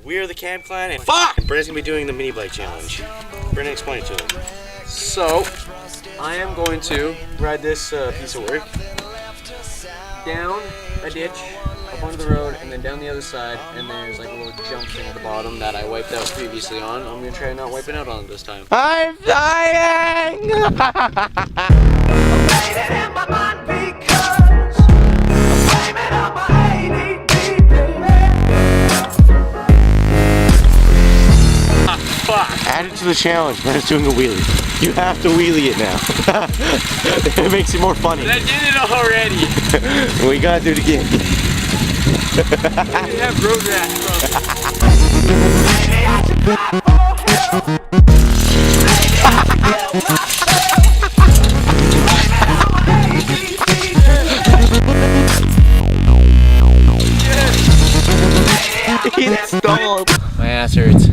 We are the Cam Clan, and fuck! Brennan's gonna be doing the mini bike challenge. Brennan, explain it to him. So, I am going to ride this piece of work down a ditch, up onto the road, and then down the other side, and there's like a little jump thing at the bottom that I wiped out previously on. I'm gonna try not wiping out on it this time. I'm dying! Add it to the challenge. Brennan's doing a wheelie. You have to wheelie it now. It makes it more funny. I did it already. We gotta do it again. I didn't have road rash, He stalled. My ass hurts.